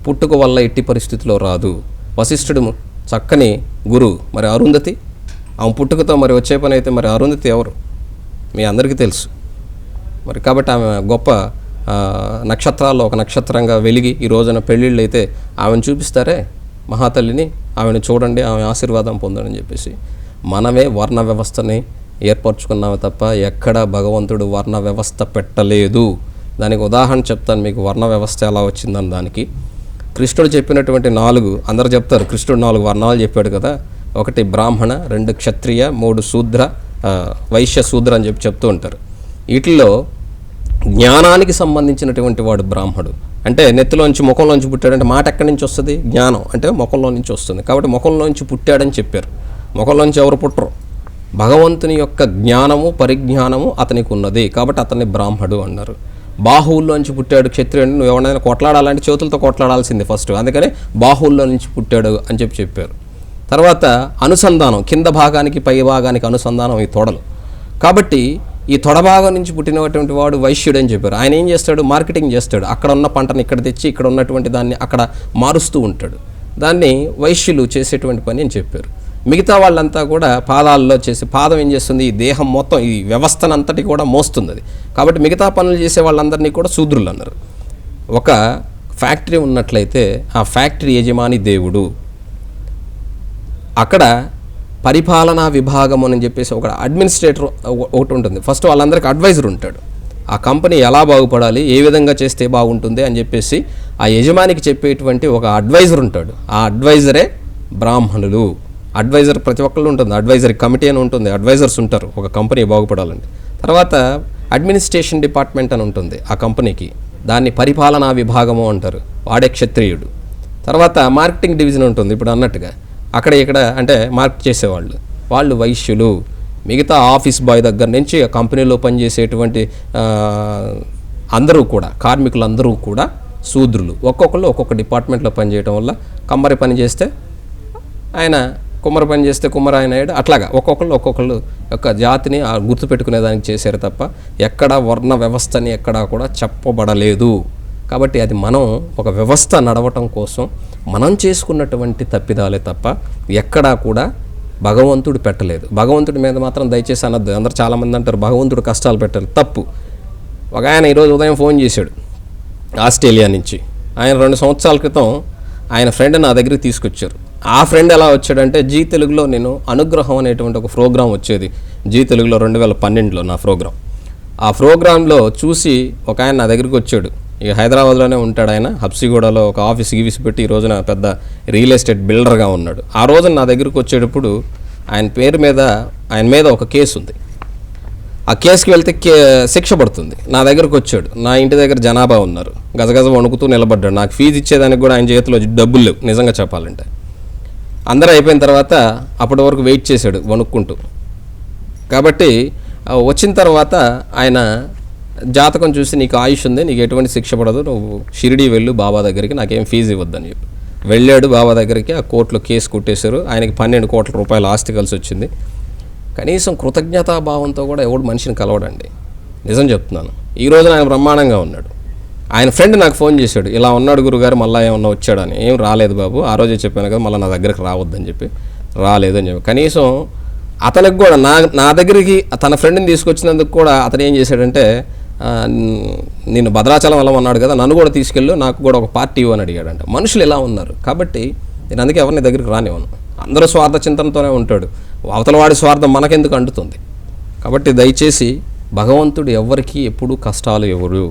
Speaker 2: పుట్టుక వల్ల ఎట్టి పరిస్థితిలో రాదు. వశిష్ఠుడు చక్కని గురువు, మరి అరుంధతి ఆమె పుట్టుకతో మరి వచ్చే పని అయితే మరి అరుంధతి ఎవరు మీ అందరికీ తెలుసు. మరి కాబట్టి ఆమె గొప్ప నక్షత్రాల్లో ఒక నక్షత్రంగా వెలిగి ఈ రోజున పెళ్ళిళ్ళు అయితే ఆమెను చూపిస్తారే మహాతల్లిని, ఆమెను చూడండి, ఆమె ఆశీర్వాదం పొందని చెప్పేసి మనమే వర్ణ వ్యవస్థని ఏర్పరచుకున్నాము తప్ప ఎక్కడ భగవంతుడు వర్ణ వ్యవస్థ పెట్టలేదు. దానికి ఉదాహరణ చెప్తాను మీకు, వర్ణ వ్యవస్థ ఎలా వచ్చిందని. దానికి కృష్ణుడు చెప్పినటువంటి 4 అందరూ చెప్తారు, కృష్ణుడు 4 వర్ణాలు చెప్పాడు కదా. 1 బ్రాహ్మణ, 2 క్షత్రియ, 3 శూద్ర, వైశ్య శూద్ర అని చెప్తూ ఉంటారు. వీటిల్లో జ్ఞానానికి సంబంధించినటువంటి వాడు బ్రాహ్మడు. అంటే నెత్తిలోంచి ముఖంలోంచి పుట్టాడంటే మాట ఎక్కడి నుంచి వస్తుంది? జ్ఞానం అంటే ముఖంలో నుంచి వస్తుంది. కాబట్టి ముఖంలోంచి పుట్టాడని చెప్పారు. ముఖంలోంచి ఎవరు పుట్టరు? భగవంతుని యొక్క జ్ఞానము పరిజ్ఞానము అతనికి ఉన్నది కాబట్టి అతన్ని బ్రాహ్మడు అన్నారు. బాహువుల్లోంచి పుట్టాడు క్షత్రియుడు, నువ్వు ఎవరైనా కొట్లాడాలంటే చేతులతో కొట్లాడాల్సిందే ఫస్ట్, అందుకనే బాహువుల్లో నుంచి పుట్టాడు అని చెప్పారు. తర్వాత అనుసంధానం, కింద భాగానికి పై భాగానికి అనుసంధానం ఈ తొడలు. కాబట్టి ఈ తొడభాగం నుంచి పుట్టినటువంటి వాడు వైశ్యుడు అని చెప్పారు. ఆయన ఏం చేస్తాడు? మార్కెటింగ్ చేస్తాడు. అక్కడ ఉన్న పంటను ఇక్కడ తెచ్చి ఇక్కడ ఉన్నటువంటి దాన్ని అక్కడ మారుస్తూ ఉంటాడు. దాన్ని వైశ్యులు చేసేటువంటి పని అని చెప్పారు. మిగతా వాళ్ళంతా కూడా పాదాల్లో చేసి, పాదం ఏం చేస్తుంది? ఈ దేహం మొత్తం ఈ వ్యవస్థనంతటి కూడా మోస్తుంది అది. కాబట్టి మిగతా పనులు చేసే వాళ్ళందరినీ కూడా శూద్రులు అన్నారు. ఒక ఫ్యాక్టరీ ఉన్నట్లయితే ఆ ఫ్యాక్టరీ యజమాని దేవుడు. అక్కడ పరిపాలనా విభాగం అని చెప్పేసి ఒక అడ్మినిస్ట్రేటర్ ఒకటి ఉంటుంది. ఫస్ట్ వాళ్ళందరికీ అడ్వైజర్ ఉంటాడు. ఆ కంపెనీ ఎలా బాగుపడాలి, ఏ విధంగా చేస్తే బాగుంటుంది అని చెప్పేసి ఆ యజమానికి చెప్పేటువంటి ఒక అడ్వైజర్ ఉంటాడు. ఆ అడ్వైజరే బ్రాహ్మణులు. అడ్వైజర్ ప్రతి ఒక్కళ్ళు ఉంటుంది, అడ్వైజరీ కమిటీ అని ఉంటుంది, అడ్వైజర్స్ ఉంటారు ఒక కంపెనీ బాగుపడాలంటే. తర్వాత అడ్మినిస్ట్రేషన్ డిపార్ట్మెంట్ అని ఉంటుంది ఆ కంపెనీకి, దాన్ని పరిపాలనా విభాగము అంటారు, వాడే క్షత్రియుడు. తర్వాత మార్కెటింగ్ డివిజన్ ఉంటుంది ఇప్పుడు అన్నట్టుగా, అక్కడ ఇక్కడ అంటే మార్కెట్ చేసేవాళ్ళు, వాళ్ళు వైశ్యులు. మిగతా ఆఫీస్ బాయ్ దగ్గర నుంచి కంపెనీలో పనిచేసేటువంటి అందరూ కూడా కార్మికులందరూ కూడా శూద్రులు. ఒక్కొక్కళ్ళు ఒక్కొక్క డిపార్ట్మెంట్లో పనిచేయడం వల్ల కమ్మరి పని చేస్తే ఆయన, కుమ్మరి పని చేస్తే కుమ్మరి ఆయన అయ్యాడు. అట్లాగా ఒక్కొక్కళ్ళు యొక్క జాతిని గుర్తుపెట్టుకునేదానికి చేశారు తప్ప ఎక్కడ వర్ణ వ్యవస్థని ఎక్కడా కూడా చెప్పబడలేదు. కాబట్టి అది మనం ఒక వ్యవస్థ నడవటం కోసం మనం చేసుకున్నటువంటి తప్పిదాలే తప్ప ఎక్కడా కూడా భగవంతుడు పెట్టలేదు. భగవంతుడి మీద మాత్రం దయచేసి అనద్దు. అందరూ చాలామంది అంటారు భగవంతుడు కష్టాలు పెట్టాలి, తప్పు. ఒక ఆయన ఈరోజు ఉదయం ఫోన్ చేశాడు ఆస్ట్రేలియా నుంచి. ఆయన 2 సంవత్సరాల క్రితం ఆయన ఫ్రెండ్ నా దగ్గరికి తీసుకొచ్చారు. ఆ ఫ్రెండ్ ఎలా వచ్చాడంటే, జీ తెలుగులో నేను అనుగ్రహం అనేటువంటి ఒక ప్రోగ్రాం వచ్చేది, జీ తెలుగులో 2012లో నా ప్రోగ్రాం. ఆ ప్రోగ్రాంలో చూసి ఒక ఆయన నా దగ్గరికి వచ్చాడు. ఇక హైదరాబాద్లోనే ఉంటాడు ఆయన, హబ్సిగూడలో ఒక ఆఫీస్ పెట్టి ఈ రోజున పెద్ద రియల్ ఎస్టేట్ బిల్డర్గా ఉన్నాడు. ఆ రోజున నా దగ్గరికి వచ్చేటప్పుడు ఆయన మీద ఒక కేసు ఉంది. ఆ కేసుకి వెళ్తే శిక్ష పడుతుంది. నా దగ్గరకు వచ్చాడు. నా ఇంటి దగ్గర జనాభా ఉన్నారు, గజగజ వణుకుతూ నిలబడ్డాడు. నాకు ఫీజు ఇచ్చేదానికి కూడా ఆయన చేతిలో డబ్బులు లేవు నిజంగా చెప్పాలంటే. అందరూ అయిపోయిన తర్వాత అప్పటి వరకు వెయిట్ చేశాడు వణుక్కుంటూ. కాబట్టి వచ్చిన తర్వాత ఆయన జాతకం చూసి, నీకు ఆయుష్ ఉంది, నీకు ఎటువంటి శిక్ష పడదు, నువ్వు షిరిడి వెళ్ళు బాబా దగ్గరికి, నాకేం ఫీజు ఇవ్వద్దని చెప్పి వెళ్ళాడు బాబా దగ్గరికి. ఆ కోర్టులో కేసు కొట్టేశారు. ఆయనకి 12 కోట్ల రూపాయల ఆస్తి కలిసి వచ్చింది. కనీసం కృతజ్ఞతాభావంతో కూడా ఎవడు మనిషిని కలవడండి, నిజం చెప్తున్నాను. ఈ రోజున ఆయన బ్రహ్మాండంగా ఉన్నాడు. ఆయన ఫ్రెండ్ నాకు ఫోన్ చేశాడు, ఇలా ఉన్నాడు గురుగారు, మళ్ళీ ఏమన్నా వచ్చాడని. ఏం రాలేదు బాబు, ఆ రోజే చెప్పాను కదా మళ్ళీ నా దగ్గరికి రావద్దని చెప్పి. రాలేదని చెప్పి కనీసం అతనికి కూడా నా దగ్గరికి తన ఫ్రెండ్ని తీసుకొచ్చినందుకు కూడా అతను ఏం చేశాడంటే, నేను భద్రాచలం వెళ్ళమన్నాడు కదా, నన్ను కూడా తీసుకెళ్ళు, నాకు కూడా ఒక పార్టీ ఇవ్వని అడిగాడంట. మనుషులు ఎలా ఉన్నారు కాబట్టి నేను అందుకే ఎవరిని దగ్గరికి రానివ్వను. అందరూ స్వార్థ చింతనతోనే ఉంటాడు, అవతల వాడి స్వార్థం మనకెందుకు అంటుతుంది. కాబట్టి దయచేసి భగవంతుడు ఎవరికి ఎప్పుడు కష్టాలు ఎవరు,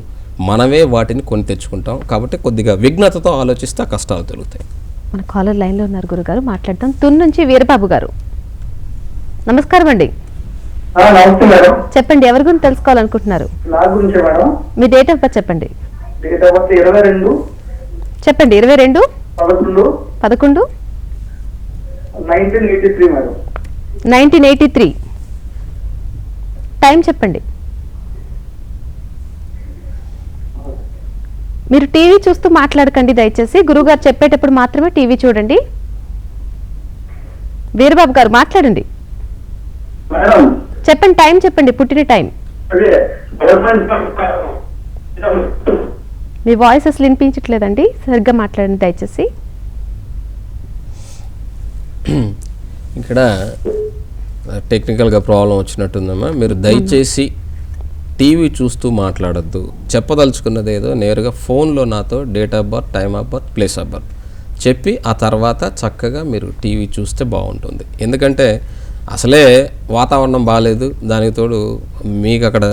Speaker 2: మనమే వాటిని కొని తెచ్చుకుంటాం. కాబట్టి కొద్దిగా విఘ్నతతో ఆలోచిస్తే కష్టాలు తొలుగుతాయి.
Speaker 1: మన కాలర్ లైన్లో ఉన్నారు గురుగారు, మాట్లాడతాం. తున్ నుంచి వీరబాబు గారు, నమస్కారం అండి.
Speaker 3: నమస్తే మేడం.
Speaker 1: చెప్పండి, ఎవరి గురించి తెలుసుకోవాలనుకుంటున్నారు?
Speaker 3: నా గురించి madam.
Speaker 1: Me date of birth చెప్పండి.
Speaker 3: డేట్ ఆఫ్ బర్త్ 22
Speaker 1: చెప్పండి. 22
Speaker 3: 11
Speaker 1: 11
Speaker 3: 1983 మేడం.
Speaker 1: 1983 టైం చెప్పండి. మీరు టీవీ చూస్తూ మాట్లాడకండి దయచేసి, గురువుగారు చెప్పేటప్పుడు మాత్రమే టీవీ చూడండి. వీరబాబు గారు మాట్లాడండి.
Speaker 3: మేడం
Speaker 1: చెప్పండి, టైం చెప్పండి, పుట్టిన టైం.
Speaker 3: అదే
Speaker 1: మీ వాయిస్ అసలు వినిపించట్లేదండి, సరిగ్గా మాట్లాడండి దయచేసి.
Speaker 2: ఇక్కడ టెక్నికల్గా ప్రాబ్లం వచ్చినట్టుందమ్మా. మీరు దయచేసి టీవీ చూస్తూ మాట్లాడొద్దు. చెప్పదలుచుకున్నది ఏదో నేరుగా ఫోన్లో నాతో date of birth, time of birth, place of birth చెప్పి ఆ తర్వాత చక్కగా మీరు టీవీ చూస్తే బాగుంటుంది. ఎందుకంటే అసలే వాతావరణం బాగాలేదు, దానికి తోడు మీకు అక్కడ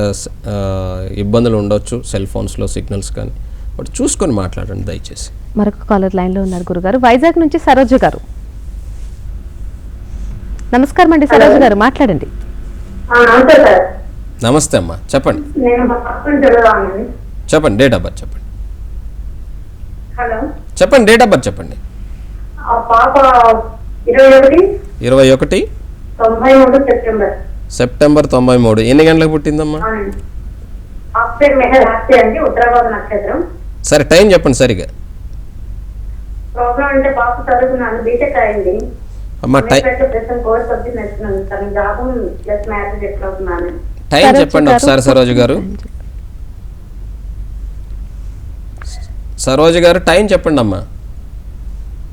Speaker 2: ఇబ్బందులు ఉండొచ్చు, సెల్ ఫోన్స్లో సిగ్నల్స్ కానీ. బట్ చూసుకొని మాట్లాడండి దయచేసి.
Speaker 1: మరొక కాలర్ లైన్లో ఉన్నారు గురుగారు, వైజాగ్ నుంచి సరోజ గారు. నమస్కారం అండి సరోజ గారు, మాట్లాడండి.
Speaker 2: నమస్తే అమ్మా, చెప్పండి. చెప్పండి డేట్ ఆఫ్ బర్త్ చెప్పండి.
Speaker 4: హలో
Speaker 2: చెప్పండి డేట్ ఆఫ్ బర్త్ చెప్పండి.
Speaker 4: పాప 21 93
Speaker 2: సెప్టెంబర్ 93. ఎన్ని గంటలకు పుట్టిందమ్మా?
Speaker 4: అండి ఉత్తరాభాద నక్షత్రం.
Speaker 2: సరే టైం చెప్పండి సరిగా.
Speaker 4: ప్రాబ్లం అంటే పాప చదువుకున్నాను, బీటెక్ అయింది.
Speaker 2: అమ్మా
Speaker 4: కోర్స్ వచ్చి నేర్చుకున్నాను. తన జాబ్ ప్లస్ మ్యారేజ్ ఎట్లా అవుతున్నాను.
Speaker 2: టైం చెప్పండి ఒకసారి సరోజ గారు. సరోజ గారు టైం చెప్పండి అమ్మా.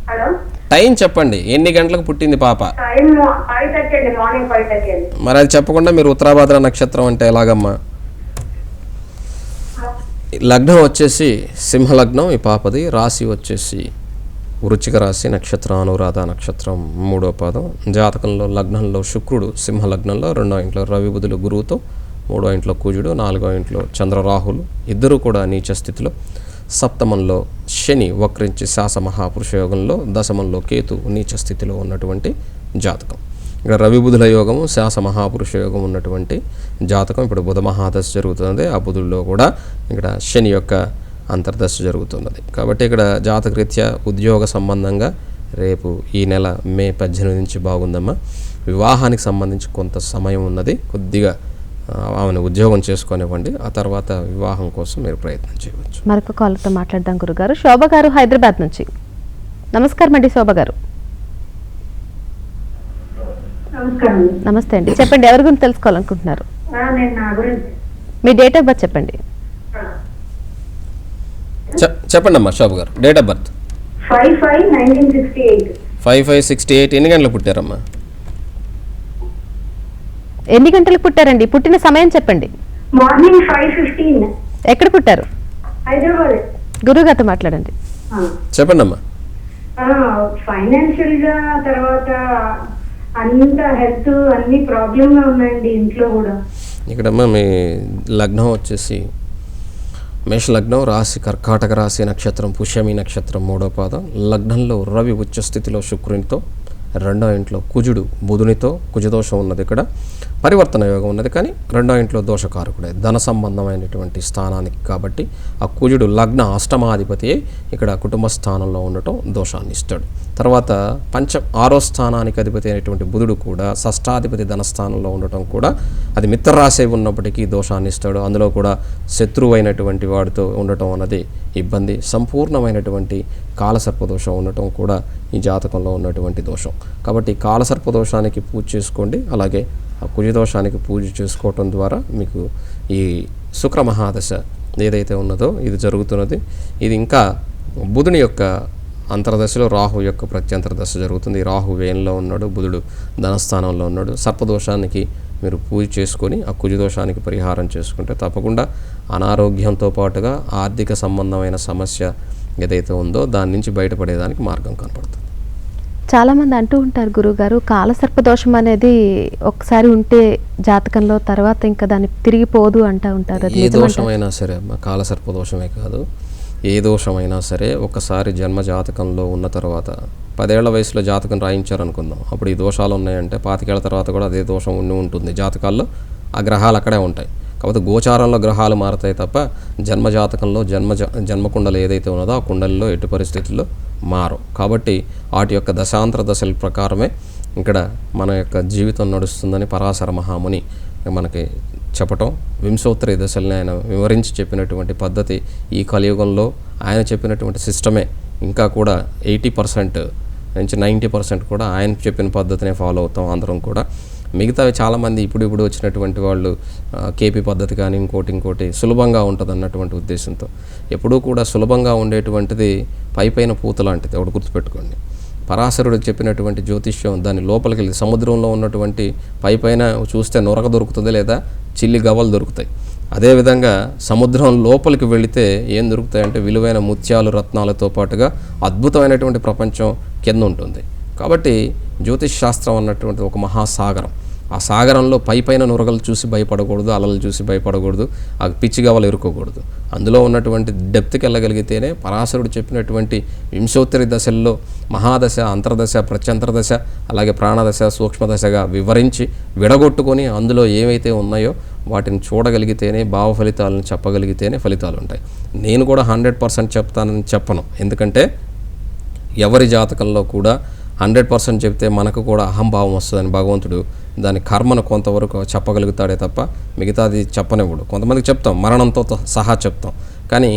Speaker 4: హలో
Speaker 2: టైం చెప్పండి, ఎన్ని గంటలకు పుట్టింది పాప?
Speaker 4: టైం 5:30 అండి, మార్నింగ్ 5:30 అండి.
Speaker 2: మరి అది చెప్పకుండా మీరు ఉత్తరాభాద్ర నక్షత్రం అంటే ఎలాగమ్మా? లగ్నం వచ్చేసి సింహలగ్నం ఈ పాపది, రాశి వచ్చేసి వృశ్చిక రాశి, నక్షత్రం అనురాధ నక్షత్రం 3వ పాదం. జాతకంలో లగ్నంలో శుక్రుడు సింహలగ్నంలో, 2వ ఇంట్లో రవి బుధులు గురువుతో, 3వ ఇంట్లో కుజుడు, 4వ ఇంట్లో చంద్రరాహులు ఇద్దరు కూడా నీచ స్థితిలో, సప్తమంలో శని వక్రించి శాస మహాపురుష యోగంలో, దశమంలో కేతు నీచ స్థితిలో ఉన్నటువంటి జాతకం. ఇక్కడ రవి బుధుల యోగము, శాస మహాపురుష యోగం ఉన్నటువంటి జాతకం. ఇప్పుడు బుధ మహాదశ జరుగుతుంది, ఆ బుధుల్లో కూడా ఇక్కడ శని యొక్క అంతర్దశ జరుగుతున్నది. కాబట్టి ఇక్కడ జాతకరీత్యా ఉద్యోగ సంబంధంగా రేపు ఈ నెల మే 18 నుంచి బాగుందమ్మా. వివాహానికి సంబంధించి కొంత సమయం ఉన్నది, కొద్దిగా ఆమెను ఉద్యోగం చేసుకొనివ్వండి, ఆ తర్వాత వివాహం కోసం మీరు ప్రయత్నం చేయవచ్చు.
Speaker 1: మరొక కాలర్తో మాట్లాడదాం గురుగారు. శోభ గారు హైదరాబాద్ నుంచి. నమస్కారం అండి శోభ గారు.
Speaker 4: నమస్కారం.
Speaker 1: నమస్తే అండి, చెప్పండి ఎవరి గురించి తెలుసుకోవాలనుకుంటున్నారు?
Speaker 4: నేను నా గురించి
Speaker 1: మీ డేట్ ఆఫ్ బర్త్ చెప్పండి.
Speaker 2: చెప్పండి అమ్మా శోభ గారు. Date of birth
Speaker 4: 5/5/1968.
Speaker 2: 5/5/68. ఎన్ని గంటలకు పుట్టారమ్మా?
Speaker 1: ఎన్ని గంటలకు పుట్టారండి? పుట్టిన సమయం చెప్పండి.
Speaker 4: మార్నింగ్ 5:15.
Speaker 1: ఎక్కడ పుట్టారు?
Speaker 4: హైదరాబాద్.
Speaker 1: గురుగారితో మాట్లాడండి.
Speaker 2: చెప్పండి అమ్మా.
Speaker 4: ఫైనాన్షియల్ గా, తర్వాత అంత హెల్త్ అన్ని ప్రాబ్లమ్ గా ఉన్నాయండి ఇంట్లో కూడా.
Speaker 2: ఇక్కడమ్మా మీ లగ్నం వచ్చేసి మేషలగ్నం, రాశి కర్కాటక రాశి, నక్షత్రం పుష్యమి నక్షత్రం 3వ పాదం. లగ్నంలో రవి ఉచ్చ స్థితిలో శుక్రునితో, 2వ ఇంట్లో కుజుడు బుధునితో, కుజదోషం ఉన్నది. ఇక్కడ పరివర్తన యోగం ఉన్నది, కానీ 2వ ఇంట్లో దోషకారకుడే ధన సంబంధమైనటువంటి స్థానానికి. కాబట్టి ఆ కుజుడు లగ్న అష్టమాధిపతి ఇక్కడ కుటుంబ స్థానంలో ఉండటం దోషాన్ని ఇస్తాడు. తర్వాత 6వ స్థానానికి అధిపతి అయినటువంటి బుధుడు కూడా షష్టాధిపతి ధనస్థానంలో ఉండటం కూడా అది మిత్రరాశి ఉన్నప్పటికీ దోషాన్ని ఇస్తాడు. అందులో కూడా శత్రువు అయినటువంటి వాడితో ఉండటం అన్నది ఇబ్బంది. సంపూర్ణమైనటువంటి కాలసర్పదోషం ఉండటం కూడా ఈ జాతకంలో ఉన్నటువంటి దోషం. కాబట్టి కాలసర్పదోషానికి పూజ చేసుకోండి, అలాగే ఆ కుజదోషానికి పూజ చేసుకోవటం ద్వారా మీకు ఈ శుక్ర మహాదశ ఏదైతే ఉన్నదో ఇది జరుగుతున్నది. ఇది ఇంకా బుధుని యొక్క అంతర్దశలో రాహు యొక్క ప్రత్యంతర దశ జరుగుతుంది. రాహు వ్యయంలో ఉన్నాడు, బుధుడు ధనస్థానంలో ఉన్నాడు. సర్పదోషానికి మీరు పూజ చేసుకొని ఆ కుజదోషానికి పరిహారం చేసుకుంటే తప్పకుండా అనారోగ్యంతో పాటుగా ఆర్థిక సంబంధమైన సమస్య ఏదైతే ఉందో దాని నుంచి బయటపడేదానికి మార్గం కనపడుతుంది.
Speaker 1: చాలామంది అంటూ ఉంటారు గురువుగారు, కాలసర్పదోషం అనేది ఒకసారి ఉంటే జాతకంలో తర్వాత ఇంకా దాన్ని తిరిగిపోదు అంటూ ఉంటారు.
Speaker 2: ఏ దోషమైనా సరే అమ్మ, కాలసర్పదోషమే కాదు, ఏ దోషమైనా సరే ఒకసారి జన్మ జాతకంలో ఉన్న తర్వాత 10 ఏళ్ల వయసులో జాతకం రాయించారనుకుందాం, అప్పుడు ఈ దోషాలు ఉన్నాయంటే 25 ఏళ్ల తర్వాత కూడా అదే దోషం ఉంటుంది. జాతకాల్లో ఆ గ్రహాలు అక్కడే ఉంటాయి. కాకపోతే గోచారంలో గ్రహాలు మారుతాయి తప్ప జన్మ జాతకంలో జన్మకుండలు ఏదైతే ఉన్నదో ఆ కుండలిలో ఎట్టి పరిస్థితుల్లో మారు. కాబట్టి వాటి యొక్క దశాంతర దశల ప్రకారమే ఇక్కడ మన యొక్క జీవితం నడుస్తుందని పరాశర మహాముని మనకి చెప్పటం, వింశోత్తరి దశల్ని ఆయన వివరించి చెప్పినటువంటి పద్ధతి ఈ కలియుగంలో ఆయన చెప్పినటువంటి సిస్టమే ఇంకా కూడా 80% నుంచి 90% కూడా ఆయన చెప్పిన పద్ధతినే ఫాలో అవుతాం అందరం కూడా. మిగతావి చాలామంది ఇప్పుడు వచ్చినటువంటి వాళ్ళు కేపీ పద్ధతి కానీ ఇంకోటి సులభంగా ఉంటుంది అన్నటువంటి ఉద్దేశంతో. ఎప్పుడూ కూడా సులభంగా ఉండేటువంటిది పైపైన పూత లాంటిది, ఒకటి గుర్తుపెట్టుకోండి. పరాశరుడు చెప్పినటువంటి జ్యోతిష్యం దాని లోపలికి వెళ్ళి సముద్రంలో ఉన్నటువంటి పైపైన చూస్తే నొరక దొరుకుతుంది లేదా చిల్లి గవ్వలు దొరుకుతాయి. అదేవిధంగా సముద్రం లోపలికి వెళితే ఏం దొరుకుతాయంటే విలువైన ముత్యాలు రత్నాలతో పాటుగా అద్భుతమైనటువంటి ప్రపంచం కింద ఉంటుంది. కాబట్టి జ్యోతిష్ శాస్త్రం అన్నటువంటి ఒక మహాసాగరం. ఆ సాగరంలో పైపైన నురగలు చూసి భయపడకూడదు, అలలు చూసి భయపడకూడదు, ఆ పిచ్చిగవలు ఎరుకోకూడదు. అందులో ఉన్నటువంటి డెప్త్కి వెళ్ళగలిగితేనే పరాశరుడు చెప్పినటువంటి వింశోత్తరి దశల్లో మహాదశ, అంతర్దశ, ప్రత్యంతరదశ, అలాగే ప్రాణదశ, సూక్ష్మదశగా వివరించి విడగొట్టుకొని అందులో ఏవైతే ఉన్నాయో వాటిని చూడగలిగితేనే భావ ఫలితాలను చెప్పగలిగితేనే ఫలితాలు ఉంటాయి. నేను కూడా 100% చెప్తానని చెప్పను. ఎందుకంటే ఎవరి జాతకంలో కూడా 100% చెప్తే మనకు కూడా అహంభావం వస్తుందని భగవంతుడు దాని కర్మను కొంతవరకు చెప్పగలుగుతాడే తప్ప మిగతాది చెప్పనివ్వడు. కొంతమందికి చెప్తాం, మరణంతో సహా చెప్తాం, కానీ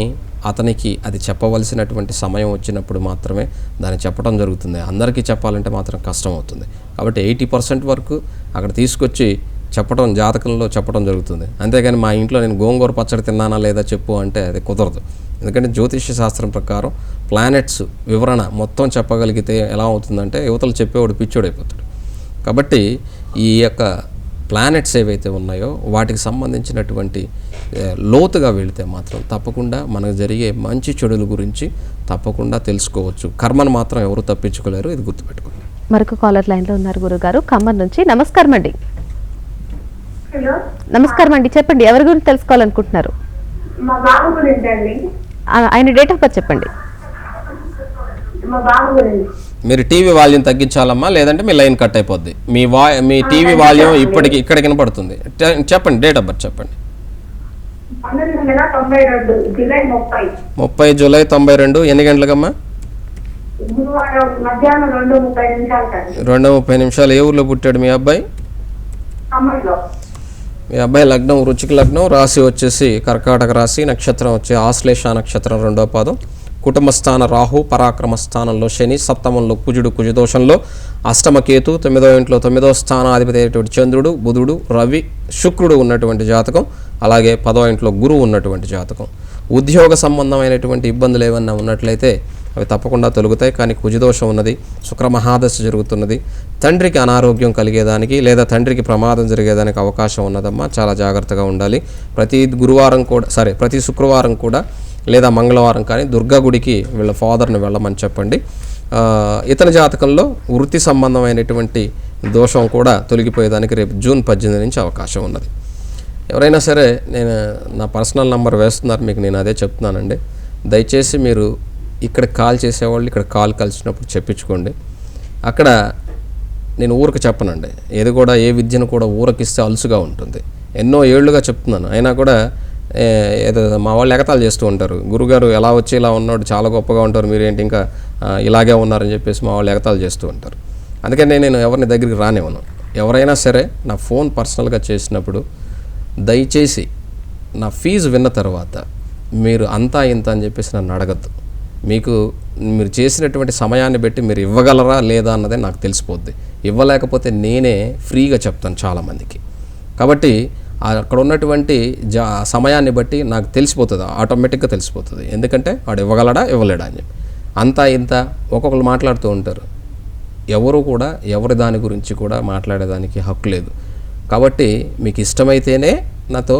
Speaker 2: అతనికి అది చెప్పవలసినటువంటి సమయం వచ్చినప్పుడు మాత్రమే దాన్ని చెప్పడం జరుగుతుంది. అందరికీ చెప్పాలంటే మాత్రం కష్టం అవుతుంది. కాబట్టి 80% వరకు అక్కడ తీసుకొచ్చి చెప్పడం, జాతకంలో చెప్పడం జరుగుతుంది. అంతేగాని మా ఇంట్లో నేను గోంగూర పచ్చడి తిన్నానా లేదా చెప్పు అంటే అది కుదరదు. ఎందుకంటే జ్యోతిష్య శాస్త్రం ప్రకారం ప్లానెట్స్ వివరణ మొత్తం చెప్పగలిగితే ఎలా అవుతుందంటే యువతలు చెప్పేవాడు పిచ్చోడైపోతాడు. కాబట్టి ఈ యొక్క ప్లానెట్స్ ఏవైతే ఉన్నాయో వాటికి సంబంధించినటువంటి లోతుగా వెళితే మాత్రం తప్పకుండా మనకు జరిగే మంచి చెడుల గురించి తప్పకుండా తెలుసుకోవచ్చు. కర్మను మాత్రం ఎవరు తప్పించుకోలేరు, ఇది గుర్తుపెట్టుకోండి.
Speaker 1: మరొక కాలర్ లైన్లో ఉన్నారు గురుగారు, ఖమ్మం నుంచి. నమస్కారం అండి.
Speaker 4: హలో,
Speaker 1: నమస్కారం అండి, చెప్పండి ఎవరి గురించి తెలుసుకోవాలనుకుంటున్నారు?
Speaker 4: మా బాబు గురించి అండి.
Speaker 1: ఆయన డేట్ ఆఫ్ బర్త్ చెప్పండి.
Speaker 4: మా బాబు గురించి.
Speaker 2: మీరు టీవీ వాల్యూమ్ తగ్గించాలమ్మా, లేదంటే మీ లైన్ కట్ అయిపోద్ది. మీ టీవీ వాల్యూమ్ ఇక్కడ వినపడుతుంది. చెప్పండి, డేట్ ఆఫ్ బర్త్ చెప్పండి.
Speaker 4: 1992 జూలై 30.
Speaker 2: 30 జూలై 92. ఎన్ని గంటలకమ్మా?
Speaker 4: గురువారం మధ్యాహ్నం 2:30
Speaker 2: 2:30 నిమిషాలు. ఏ ఊర్లో పుట్టాడు మీ అబ్బాయి?
Speaker 4: ఖమ్మంలో.
Speaker 2: మీ అబ్బాయి లగ్నం వృశ్చిక లగ్నం, రాశి వచ్చేసి కర్కాటక రాశి, నక్షత్రం వచ్చి ఆశ్లేష నక్షత్రం 2వ పాదం. కుటుంబ స్థాన రాహు, పరాక్రమ స్థానంలో శని, సప్తమంలో కుజుడు, కుజదోషంలో అష్టమ కేతు, 9వ ఇంట్లో 9వ స్థానాధిపతి అయినటువంటి చంద్రుడు, బుధుడు, రవి, శుక్రుడు ఉన్నటువంటి జాతకం. అలాగే 10వ ఇంట్లో గురువు ఉన్నటువంటి జాతకం. ఉద్యోగ సంబంధమైనటువంటి ఇబ్బందులు ఏమన్నా ఉన్నట్లయితే అవి తప్పకుండా తొలుగుతాయి. కానీ కుజదోషం ఉన్నది, శుక్ర మహాదశ జరుగుతున్నది, తండ్రికి అనారోగ్యం కలిగేదానికి లేదా తండ్రికి ప్రమాదం జరిగేదానికి అవకాశం ఉన్నదమ్మా. చాలా జాగ్రత్తగా ఉండాలి. ప్రతి శుక్రవారం కూడా లేదా మంగళవారం కానీ దుర్గా గుడికి వీళ్ళ ఫాదర్ని వెళ్ళమని చెప్పండి. ఇతని జాతకంలో వృత్తి సంబంధమైనటువంటి దోషం కూడా తొలగిపోయేదానికి రేపు జూన్ 18 నుంచి అవకాశం ఉన్నది. ఎవరైనా సరే, నేను నా పర్సనల్ నంబర్ వేస్తున్నారు మీకు, నేను అదే చెప్తున్నానండి. దయచేసి మీరు ఇక్కడ కాల్ చేసేవాళ్ళు ఇక్కడ కాల్ కలిసినప్పుడు చెప్పించుకోండి. అక్కడ నేను ఊరికి చెప్పనండి. ఏది కూడా ఏ విద్యను కూడా ఊరకిస్తే అలుసుగా ఉంటుంది. ఎన్నో ఏళ్లుగా చెప్తున్నాను, అయినా కూడా ఏదో మా వాళ్ళు ఎగతాలు చేస్తూ ఉంటారు. గురుగారు ఎలా వచ్చి ఇలా ఉన్నాడు, చాలా గొప్పగా ఉంటారు, మీరేంటి ఇంకా ఇలాగే ఉన్నారని చెప్పేసి మా వాళ్ళు ఎగతాలు చేస్తూ ఉంటారు. అందుకని నేను ఎవరిని దగ్గరికి రానివ్వను. ఎవరైనా సరే నా ఫోన్ పర్సనల్గా చేసినప్పుడు దయచేసి నా ఫీజు విన్న తర్వాత మీరు అంతా ఇంత అని చెప్పేసి నన్ను అడగద్దు. మీరు చేసినటువంటి సమయాన్ని బట్టి మీరు ఇవ్వగలరా లేదా అన్నదే నాకు తెలిసిపోద్ది. ఇవ్వలేకపోతే నేనే ఫ్రీగా చెప్తాను చాలామందికి. కాబట్టి అక్కడ ఉన్నటువంటి సమయాన్ని బట్టి నాకు తెలిసిపోతుంది, ఆటోమేటిక్గా తెలిసిపోతుంది. ఎందుకంటే వాడు ఇవ్వగలడా ఇవ్వలేడా అని చెప్పి. అంతా ఇంత ఒక్కొక్కరు మాట్లాడుతూ ఉంటారు. ఎవరు కూడా ఎవరి దాని గురించి కూడా మాట్లాడేదానికి హక్కు లేదు. కాబట్టి మీకు ఇష్టమైతేనే నాతో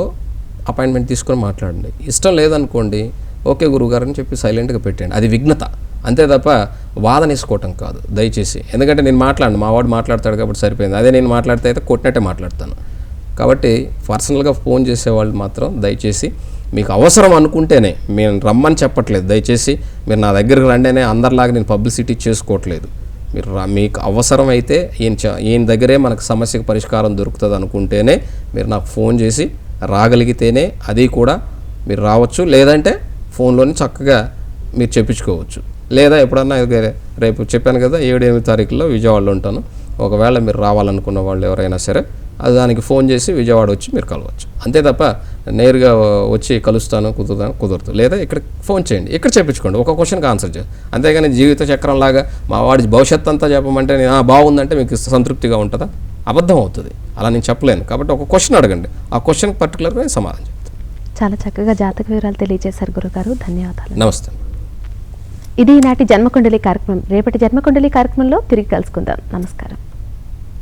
Speaker 2: అపాయింట్మెంట్ తీసుకొని మాట్లాడండి. ఇష్టం లేదనుకోండి, ఓకే గురువుగారు అని చెప్పి సైలెంట్గా పెట్టండి. అది విఘ్నత, అంతే తప్ప వాదన వేసుకోవటం కాదు దయచేసి. ఎందుకంటే నేను మాట్లాడను, మా వాడు మాట్లాడతాడు కాబట్టి సరిపోయింది. అదే నేను మాట్లాడితే అయితే కొట్టినట్టే మాట్లాడతాను. కాబట్టి పర్సనల్గా ఫోన్ చేసేవాళ్ళు మాత్రం దయచేసి మీకు అవసరం అనుకుంటేనే, నేను రమ్మని చెప్పట్లేదు, దయచేసి మీరు నా దగ్గరికి రండినే, అందరిలాగా నేను పబ్లిసిటీ చేసుకోవట్లేదు. మీకు అవసరం అయితే ఈయన దగ్గరే మనకు సమస్యకు పరిష్కారం దొరుకుతుంది అనుకుంటేనే మీరు నాకు ఫోన్ చేసి రాగలిగితేనే అది కూడా మీరు రావచ్చు. లేదంటే ఫోన్లోని చక్కగా మీరు చెప్పించుకోవచ్చు. లేదా ఎప్పుడన్నా రేపు చెప్పాను కదా 7-8 తారీఖుల్లో విజయవాడలో ఉంటాను. ఒకవేళ మీరు రావాలనుకున్న వాళ్ళు ఎవరైనా సరే అది దానికి ఫోన్ చేసి విజయవాడ వచ్చి మీరు కలవచ్చు. అంతే తప్ప నేరుగా వచ్చి కలుస్తాను కుదరదు. లేదా ఇక్కడ ఫోన్ చేయండి, ఇక్కడ చెప్పించుకోండి, ఒక క్వశ్చన్కి ఆన్సర్ చేయండి. అంతేగాని జీవిత చక్రంలాగా మా వాడి భవిష్యత్తు అంతా చెప్పమంటే బాగుందంటే మీకు సంతృప్తిగా ఉంటుందా? అబద్ధం అవుతుంది. అలా నేను చెప్పలేను. కాబట్టి ఒక క్వశ్చన్ అడగండి, ఆ క్వశ్చన్కి పర్టికులర్గా నేను సమాధానం చెప్తాను.
Speaker 1: చాలా చక్కగా జాతక వివరాలు తెలియజేశారు గురుగారు, ధన్యవాదాలు.
Speaker 2: నమస్తే.
Speaker 1: ఇది ఈనాటి జన్మకుండలి కార్యక్రమం. రేపటి జన్మకుండలి కార్యక్రమంలో తిరిగి కలుసుకుందాం. నమస్కారం.